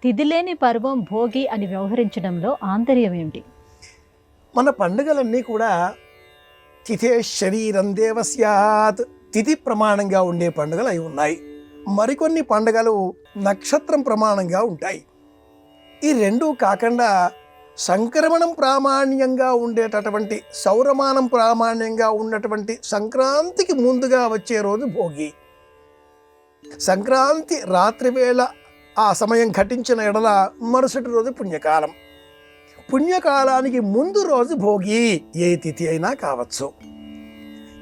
తిథి లేని పర్వం భోగి అని వ్యవహరించడంలో ఆంతర్యం ఏమిటి? మన పండుగలన్నీ కూడా తిథే శరీరం దేవస్యాత్, తిథి ప్రమాణంగా ఉండే పండుగలు అవి ఉన్నాయి. మరికొన్ని పండుగలు నక్షత్రం ప్రమాణంగా ఉంటాయి. ఈ రెండూ కాకుండా సంక్రమణం ప్రామాణ్యంగా ఉండేటటువంటి, సౌరమానం ప్రామాణ్యంగా ఉన్నటువంటి సంక్రాంతికి ముందుగా వచ్చే రోజు భోగి. సంక్రాంతి రాత్రి వేళ ఆ సమయం ఘటించిన ఎడల మరుసటి రోజు పుణ్యకాలం. పుణ్యకాలానికి ముందు రోజు భోగి, ఏ తిథి అయినా కావచ్చు.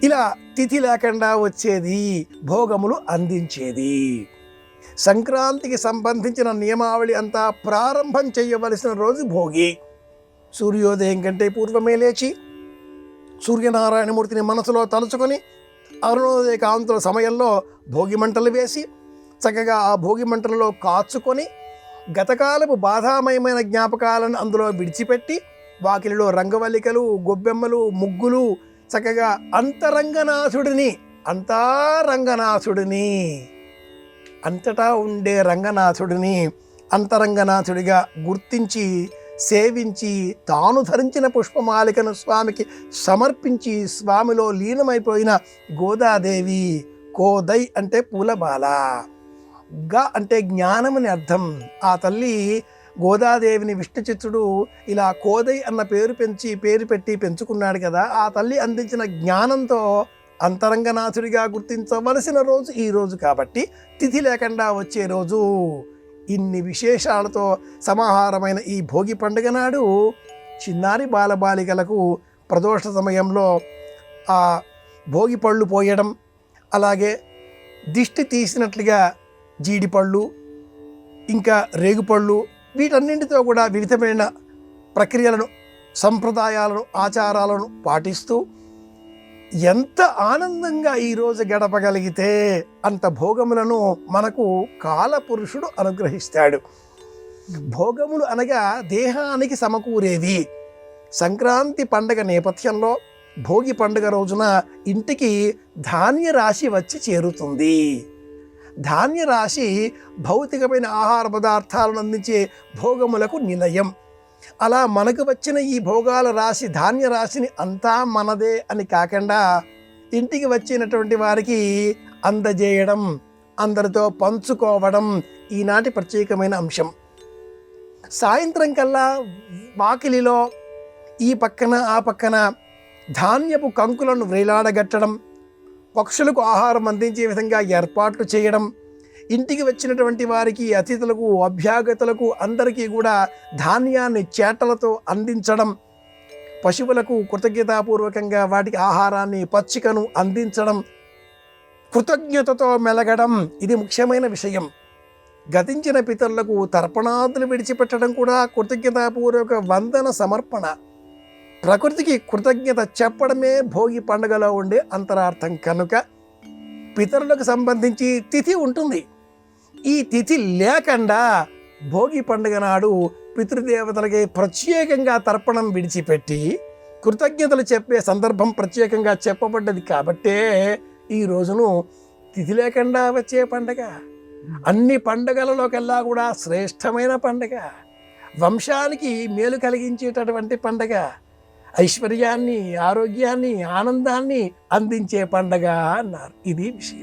ఇలా తిథి లేకుండా వచ్చేది భోగములు అందించేది. సంక్రాంతికి సంబంధించిన నియమావళి అంతా ప్రారంభం చేయవలసిన రోజు భోగి. సూర్యోదయం కంటే పూర్వమే లేచి సూర్యనారాయణమూర్తిని మనసులో తలుచుకొని అరుణోదయ కాంతుల సమయంలో భోగి మంటలు వేసి చక్కగా ఆ భోగి మంటలలో కాచుకొని గతకాలపు బాధామయమైన జ్ఞాపకాలను అందులో విడిచిపెట్టి వాకిలిలో రంగవల్లికలు, గొబ్బెమ్మలు, ముగ్గులు, చక్కగా అంతరంగనాథుడిని, అంతటా ఉండే రంగనాథుడిని అంతరంగనాథుడిగా గుర్తించి సేవించి తాను ధరించిన పుష్పమాలికను స్వామికి సమర్పించి స్వామిలో లీనమైపోయిన గోదాదేవి, కోదై అంటే పూలబాల, గా అంటే జ్ఞానమని అర్థం. ఆ తల్లి గోదాదేవిని విష్ణుచిత్తుడు ఇలా కోదై అన్న పేరు పెట్టి పెంచుకున్నాడు కదా. ఆ తల్లి అందించిన జ్ఞానంతో అంతరంగనాథుడిగా గుర్తించవలసిన రోజు ఈ రోజు కాబట్టి తిథి లేకుండా వచ్చే రోజు. ఇన్ని విశేషాలతో సమాహారమైన ఈ భోగి పండుగ నాడు చిన్నారి బాలబాలికలకు ప్రదోష సమయంలో ఆ భోగి పళ్ళు పోయడం, అలాగే దిష్టి తీసినట్లుగా జీడిపళ్ళు, ఇంకా రేగుపళ్ళు, వీటన్నింటితో కూడా వివిధమైన ప్రక్రియలను, సంప్రదాయాలను, ఆచారాలను పాటిస్తూ ఎంత ఆనందంగా ఈరోజు గడపగలిగితే అంత భోగములను మనకు కాలపురుషుడు అనుగ్రహిస్తాడు. భోగములు అనగా దేహానికి సమకూరేవి. సంక్రాంతి పండగ నేపథ్యంలో భోగి పండుగ రోజున ఇంటికి ధాన్య రాశి వచ్చి చేరుతుంది. ధాన్య రాశి భౌతికమైన ఆహార పదార్థాలను అందించే భోగములకు నిలయం. అలా మనకు వచ్చిన ఈ భోగాల రాశి, ధాన్య రాశిని అంతా మనదే అని కాకుండా ఇంటికి వచ్చినటువంటి వారికి అందజేయడం, అందరితో పంచుకోవడం ఈనాటి ప్రత్యేకమైన అంశం. సాయంత్రం కల్లా వాకిలిలో ఈ పక్కన ఆ పక్కన ధాన్యపు కంకులను వ్రేలాడగట్టడం, పక్షులకు ఆహారం అందించే విధంగా ఏర్పాట్లు చేయడం, ఇంటికి వచ్చినటువంటి వారికి, అతిథులకు, అభ్యాగతులకు అందరికీ కూడా ధాన్యాన్ని చేటలతో అందించడం, పశువులకు కృతజ్ఞతాపూర్వకంగా వాటికి ఆహారాన్ని, పచ్చికను అందించడం, కృతజ్ఞతతో మెలగడం, ఇది ముఖ్యమైన విషయం. గతించిన పితరులకు తర్పణాదులు విడిచిపెట్టడం కూడా కృతజ్ఞతాపూర్వక వందన సమర్పణ. ప్రకృతికి కృతజ్ఞత చెప్పడమే భోగి పండుగలో ఉండే అంతరార్థం. కనుక పితరులకు సంబంధించి తిథి ఉంటుంది. ఈ తిథి లేకుండా భోగి పండుగ నాడు పితృదేవతలకి ప్రత్యేకంగా తర్పణం విడిచిపెట్టి కృతజ్ఞతలు చెప్పే సందర్భం ప్రత్యేకంగా చెప్పబడ్డది. కాబట్టే ఈ రోజును తిథి లేకుండా వచ్చే పండగ అన్ని పండగలలోకెల్లా కూడా శ్రేష్టమైన పండగ, వంశానికి మేలు కలిగించేటటువంటి పండగ, ఐశ్వర్యాన్ని, ఆరోగ్యాన్ని, ఆనందాన్ని అందించే పండగ అన్నారు. ఇది విషయం.